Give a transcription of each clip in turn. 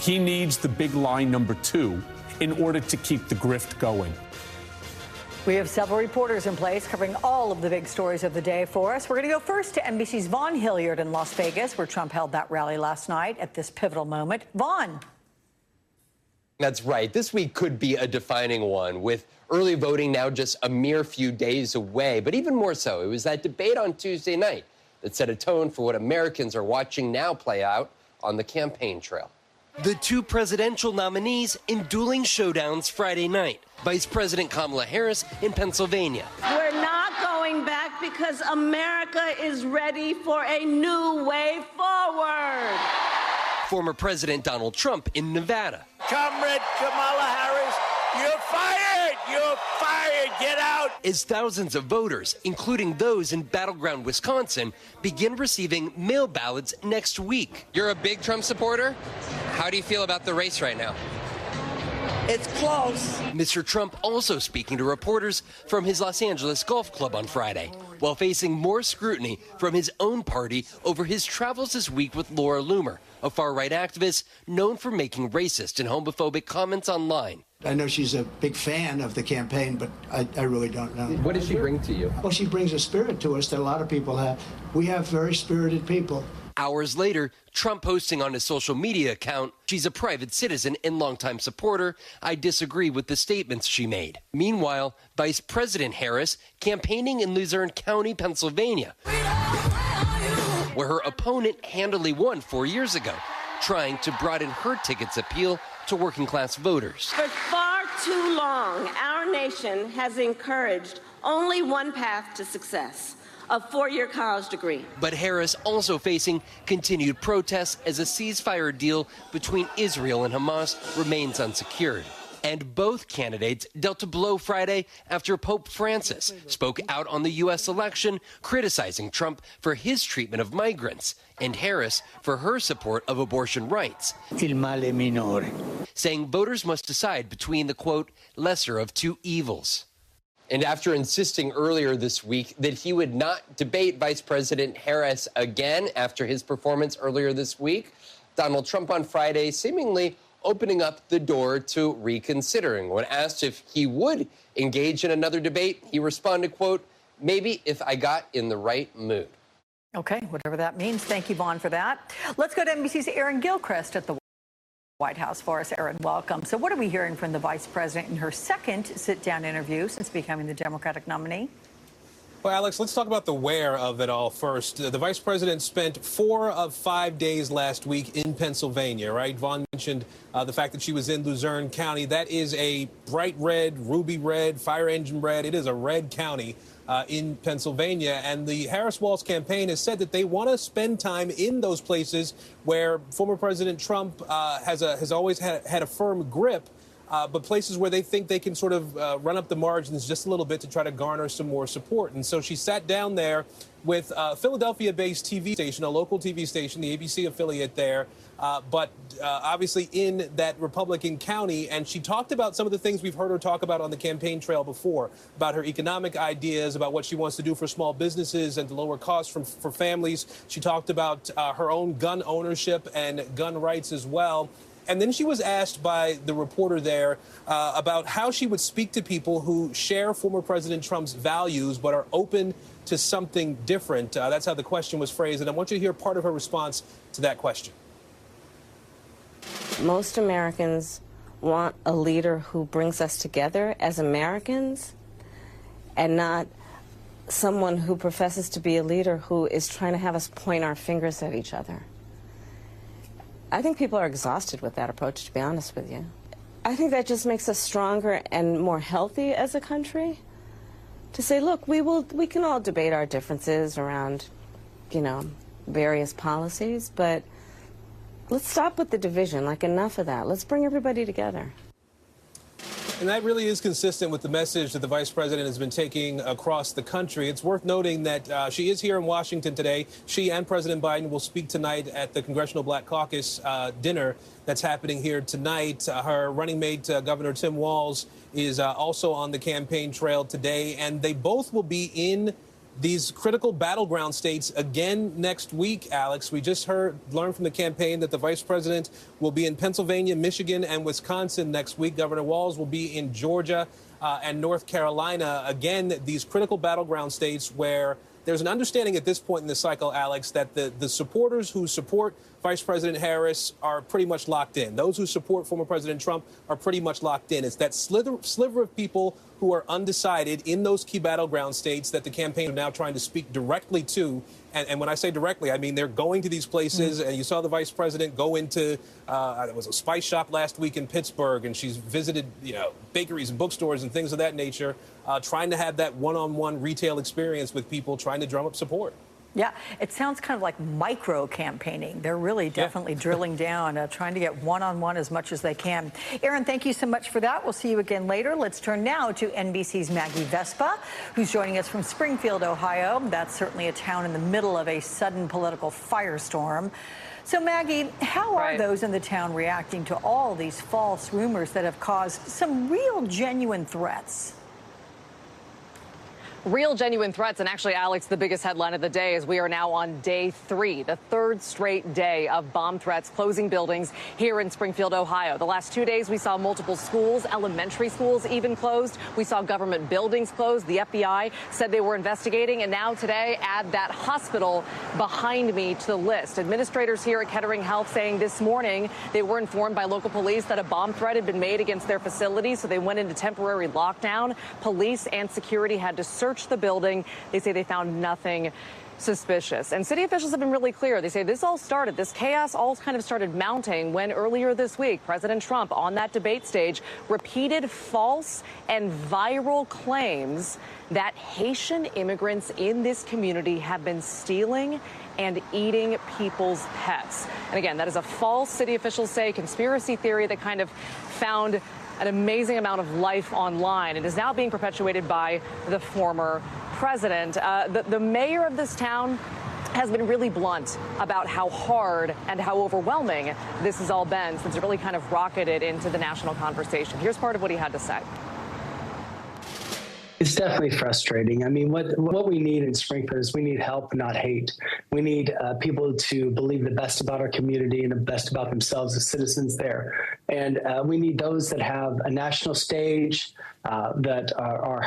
He needs the big lie number 2 in order to keep the grift going. We have several reporters in place covering all of the big stories of the day for us. We're going to go first to NBC's Vaughn Hilliard in Las Vegas, where Trump held that rally last night at this pivotal moment. Vaughn. That's right. This week could be a defining one, with early voting now just a mere few days away. But even more so, it was that debate on Tuesday night that set a tone for what Americans are watching now play out on the campaign trail. The two presidential nominees in dueling showdowns Friday night. Vice President Kamala Harris in Pennsylvania. We're not going back because America is ready for a new way forward. Former President Donald Trump in Nevada. Comrade Kamala Harris, you're fired! You're fired! Get out! As thousands of voters, including those in battleground Wisconsin, begin receiving mail ballots next week. You're a big Trump supporter? How do you feel about the race right now? It's close. Mr. Trump also speaking to reporters from his Los Angeles golf club on Friday, while facing more scrutiny from his own party over his travels this week with Laura Loomer, a far-right activist known for making racist and homophobic comments online. I know she's a big fan of the campaign, but I really don't know. What does she bring to you? Well, she brings a spirit to us that a lot of people have. We have very spirited people. Hours later, Trump posting on his social media account, "She's a private citizen and longtime supporter. I disagree with the statements she made." Meanwhile, Vice President Harris campaigning in Luzerne County, Pennsylvania, where her opponent handily won 4 years ago, trying to broaden her ticket's appeal to working-class voters. For far too long, our nation has encouraged only one path to success: a four-year college degree. But Harris also facing continued protests as a ceasefire deal between Israel and Hamas remains unsecured. And both candidates dealt a blow Friday after Pope Francis spoke out on the U.S. election, criticizing Trump for his treatment of migrants and Harris for her support of abortion rights. Il male minore. Saying voters must decide between the, quote, lesser of two evils. And after insisting earlier this week that he would not debate Vice President Harris again after his performance earlier this week, Donald Trump on Friday seemingly opening up the door to reconsidering. When asked if he would engage in another debate, he responded, quote, "Maybe if I got in the right mood." Okay, whatever that means. Thank you, Vaughn, for that. Let's go to NBC's Erin Gilchrist at the White House for us. Erin, welcome. So what are we hearing from the vice president in her second sit-down interview since becoming the Democratic nominee? Well, Alex, let's talk about the where of it all first. The vice president spent 4 of 5 days last week in Pennsylvania, right? Vaughn mentioned the fact that she was in Luzerne County. That is a bright red, ruby red, fire engine red. It is a red county in Pennsylvania. And the Harris-Walz campaign has said that they want to spend time in those places where former President Trump has always had a firm grip. But places where they think they can sort of run up the margins just a little bit to try to garner some more support. And so she sat down there with a Philadelphia-based TV station, a local TV station, the ABC affiliate there, but obviously in that Republican county. And she talked about some of the things we've heard her talk about on the campaign trail before, about her economic ideas, about what she wants to do for small businesses and to lower costs for families. She talked about her own gun ownership and gun rights as well. And then she was asked by the reporter there about how she would speak to people who share former President Trump's values but are open to something different. That's how the question was phrased. And I want you to hear part of her response to that question. Most Americans want a leader who brings us together as Americans and not someone who professes to be a leader who is trying to have us point our fingers at each other. I think people are exhausted with that approach, to be honest with you. I think that just makes us stronger and more healthy as a country to say, look, we can all debate our differences around, you know, various policies, but let's stop with the division. Like, enough of that. Let's bring everybody together. And that really is consistent with the message that the vice president has been taking across the country. It's worth noting that she is here in Washington today. She and President Biden will speak tonight at the Congressional Black Caucus dinner that's happening here tonight. Her running mate, Governor Tim Walz, is also on the campaign trail today, and they both will be in these critical battleground states again next week, Alex. We just learned from the campaign that the vice president will be in Pennsylvania, Michigan, and Wisconsin next week. Governor Walz will be in Georgia and North Carolina. Again, these critical battleground states where there's an understanding at this point in the cycle, Alex, that the supporters who support Vice President Harris are pretty much locked in. Those who support former President Trump are pretty much locked in. It's that sliver of people who are undecided in those key battleground states that the campaign are now trying to speak directly to. And when I say directly, I mean they're going to these places. And you saw the vice president go into there was a spice shop last week in Pittsburgh, and she's visited bakeries and bookstores and things of that nature, trying to have that one-on-one retail experience with people, trying to drum up support. Yeah, it sounds kind of like micro campaigning. They're really definitely drilling down, trying to get one-on-one as much as they can. Aaron, thank you so much for that. We'll see you again later. Let's turn now to NBC's Maggie Vespa, who's joining us from Springfield, Ohio. That's certainly a town in the middle of a sudden political firestorm. So, Maggie, how are those in the town reacting to all these false rumors that have caused some real, genuine threats? Real genuine threats. And actually, Alex, the biggest headline of the day is we are now on day 3, the 3rd straight day of bomb threats closing buildings here in Springfield, Ohio. The last 2 days, we saw multiple schools, elementary schools even closed. We saw government buildings closed. The FBI said they were investigating. And now today, add that hospital behind me to the list. Administrators here at Kettering Health saying this morning they were informed by local police that a bomb threat had been made against their facility. So they went into temporary lockdown. Police and security had to search the building. They say they found nothing suspicious. And city officials have been really clear. They say this chaos all kind of started mounting when earlier this week, President Trump on that debate stage repeated false and viral claims that Haitian immigrants in this community have been stealing and eating people's pets. And again, that is a false, city officials say, conspiracy theory that kind of found an amazing amount of life online. It is now being perpetuated by the former president. The mayor of this town has been really blunt about how hard and how overwhelming this has all been since it really kind of rocketed into the national conversation. Here's part of what he had to say. It's definitely frustrating. I mean, what we need in Springfield is we need help, not hate. We need people to believe the best about our community and the best about themselves as citizens there. And we need those that have a national stage, that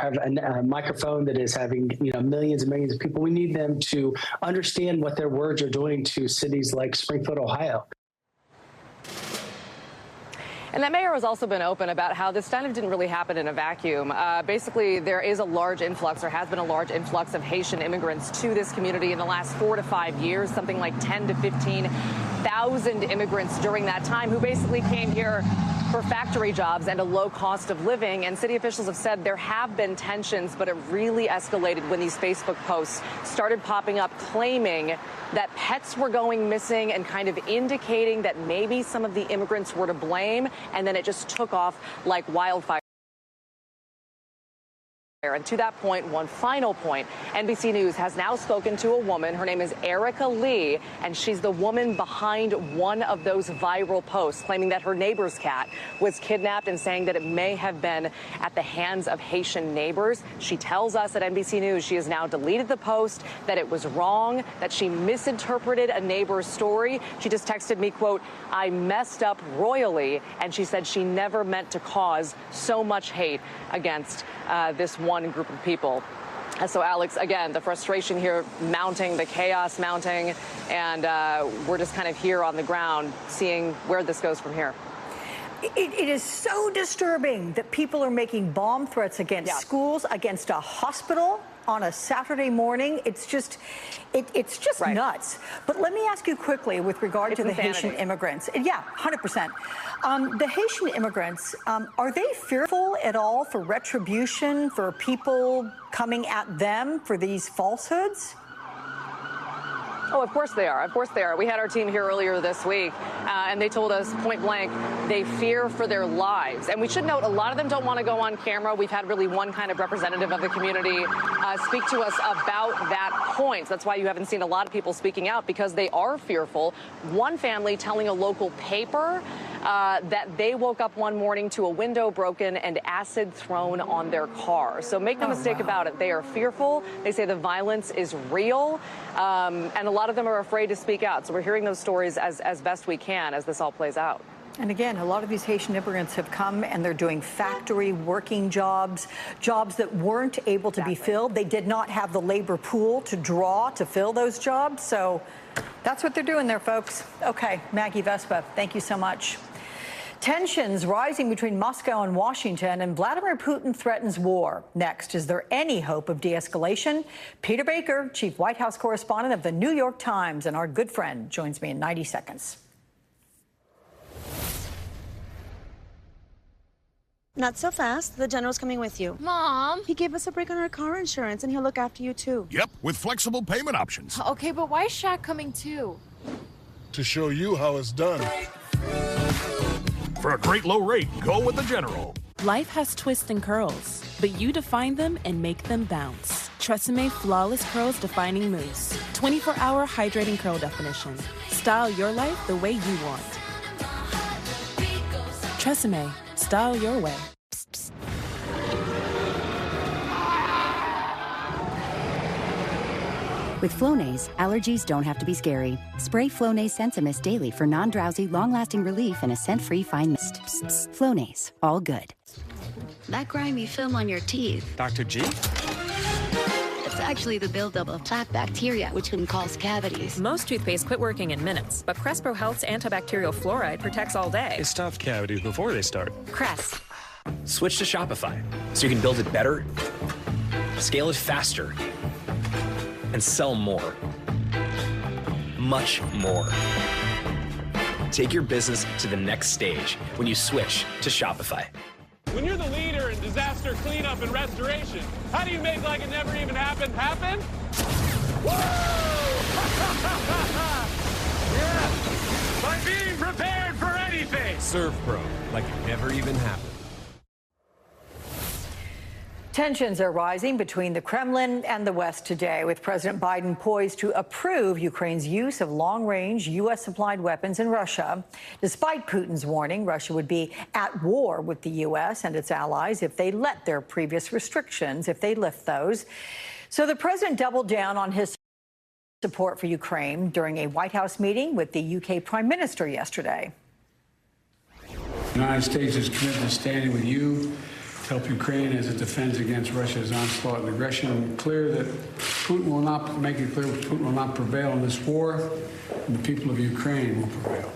have a microphone that is having millions and millions of people. We need them to understand what their words are doing to cities like Springfield, Ohio. And that mayor has also been open about how this kind of didn't really happen in a vacuum. Basically, there has been a large influx of Haitian immigrants to this community in the last 4 to 5 years, something like 10 to 15,000 immigrants during that time who basically came here for factory jobs and a low cost of living. And city officials have said there have been tensions, but it really escalated when these Facebook posts started popping up claiming that pets were going missing and kind of indicating that maybe some of the immigrants were to blame. And then it just took off like wildfire. And to that point, one final point, NBC News has now spoken to a woman. Her name is Erica Lee, and she's the woman behind one of those viral posts claiming that her neighbor's cat was kidnapped and saying that it may have been at the hands of Haitian neighbors. She tells us at NBC News she has now deleted the post, that it was wrong, that she misinterpreted a neighbor's story. She just texted me, quote, "I messed up royally," and she said she never meant to cause so much hate against this one group of people. So, Alex, again, the frustration here mounting, the chaos mounting, and we're just kind of here on the ground seeing where this goes from here. It is so disturbing that people are making bomb threats against schools, against a hospital on a Saturday morning. It's just nuts. But let me ask you quickly with regard to the Haitian immigrants. Yeah, 100%. The Haitian immigrants, are they fearful at all for retribution, for people coming at them for these falsehoods? Oh, of course they are. Of course they are. We had our team here earlier this week, and they told us point blank they fear for their lives. And we should note a lot of them don't want to go on camera. We've had really one kind of representative of the community speak to us about that point. That's why you haven't seen a lot of people speaking out, because they are fearful. One family telling a local paper that they woke up one morning to a window broken and acid thrown on their car. So make no mistake about it. They are fearful. They say the violence is real, and a lot of them are afraid to speak out. So we're hearing those stories as best we can as this all plays out. And again, a lot of these Haitian immigrants have come and they're doing factory working jobs that weren't able to be filled. They did not have the labor pool to draw to fill those jobs. So that's what they're doing there, folks. Okay, Maggie Vespa, thank you so much. Tensions rising between Moscow and Washington, and Vladimir Putin threatens war. Next, is there any hope of de-escalation? Peter Baker, chief White House correspondent of the New York Times, and our good friend, joins me in 90 seconds. Not so fast. The general's coming with you. Mom! He gave us a break on our car insurance, and he'll look after you, too. Yep, with flexible payment options. Okay, but why is Shaq coming, too? To show you how it's done. For a great low rate, go with the general. Life has twists and curls, but you define them and make them bounce. Tresemme Flawless Curls Defining Mousse. 24-hour hydrating curl definition. Style your life the way you want. Tresemme. Style your way. Psst, psst. With Flonase, allergies don't have to be scary. Spray Flonase Sensimist daily for non-drowsy, long-lasting relief in a scent-free fine mist. Psst, psst. Flonase, all good. That grimy film on your teeth. Dr. G? It's actually the buildup of plaque bacteria, which can cause cavities. Most toothpaste quit working in minutes, but Crest Pro Health's antibacterial fluoride protects all day. It stops cavities before they start. Crest. Switch to Shopify so you can build it better, scale it faster, and sell more. Much more. Take your business to the next stage when you switch to Shopify. When you're the leader in disaster cleanup and restoration, how do you make like it never even happened happen? Woo! Yeah! By being prepared for anything! Serve Pro, like it never even happened. Tensions are rising between the Kremlin and the West today, with President Biden poised to approve Ukraine's use of long-range U.S.-supplied weapons in Russia. Despite Putin's warning, Russia would be at war with the U.S. and its allies if they let their previous restrictions, if they lift those. So the president doubled down on his support for Ukraine during a White House meeting with the U.K. Prime Minister yesterday. The United States is committed to standing with you to help Ukraine as it defends against Russia's onslaught and aggression. Clear that Putin will not, make it clear, Putin will not prevail in this war, and the people of Ukraine will prevail.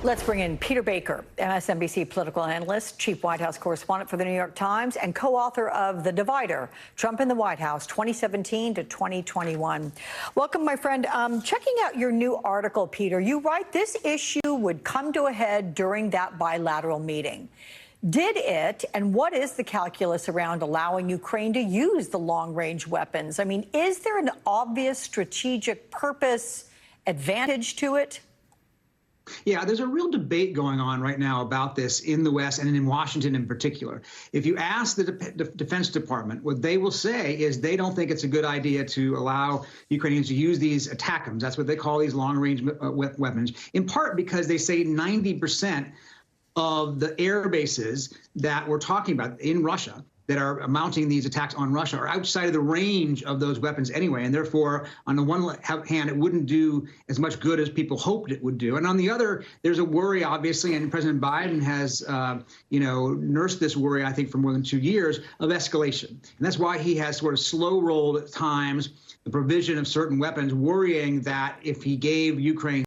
Let's bring in Peter Baker, MSNBC political analyst, chief White House correspondent for the New York Times, and co-author of The Divider, Trump in the White House, 2017 to 2021. Welcome, my friend. Checking out your new article, Peter, you write this issue would come to a head during that bilateral meeting. Did it, and what is the calculus around allowing Ukraine to use the long-range weapons? I mean, is there an obvious strategic purpose, advantage to it? Yeah, there's a real debate going on right now about this in the West and in Washington in particular. If you ask the Defense Department, what they will say is they don't think it's a good idea to allow Ukrainians to use these ATACMS. That's what they call these long-range weapons, in part because they say 90% of the air bases that we're talking about in Russia that are mounting these attacks on Russia are outside of the range of those weapons anyway. And therefore, on the one hand, it wouldn't do as much good as people hoped it would do. And on the other, there's a worry, obviously, and President Biden has, nursed this worry, I think, for more than 2 years of escalation. And that's why he has sort of slow rolled at times the provision of certain weapons, worrying that if he gave Ukraine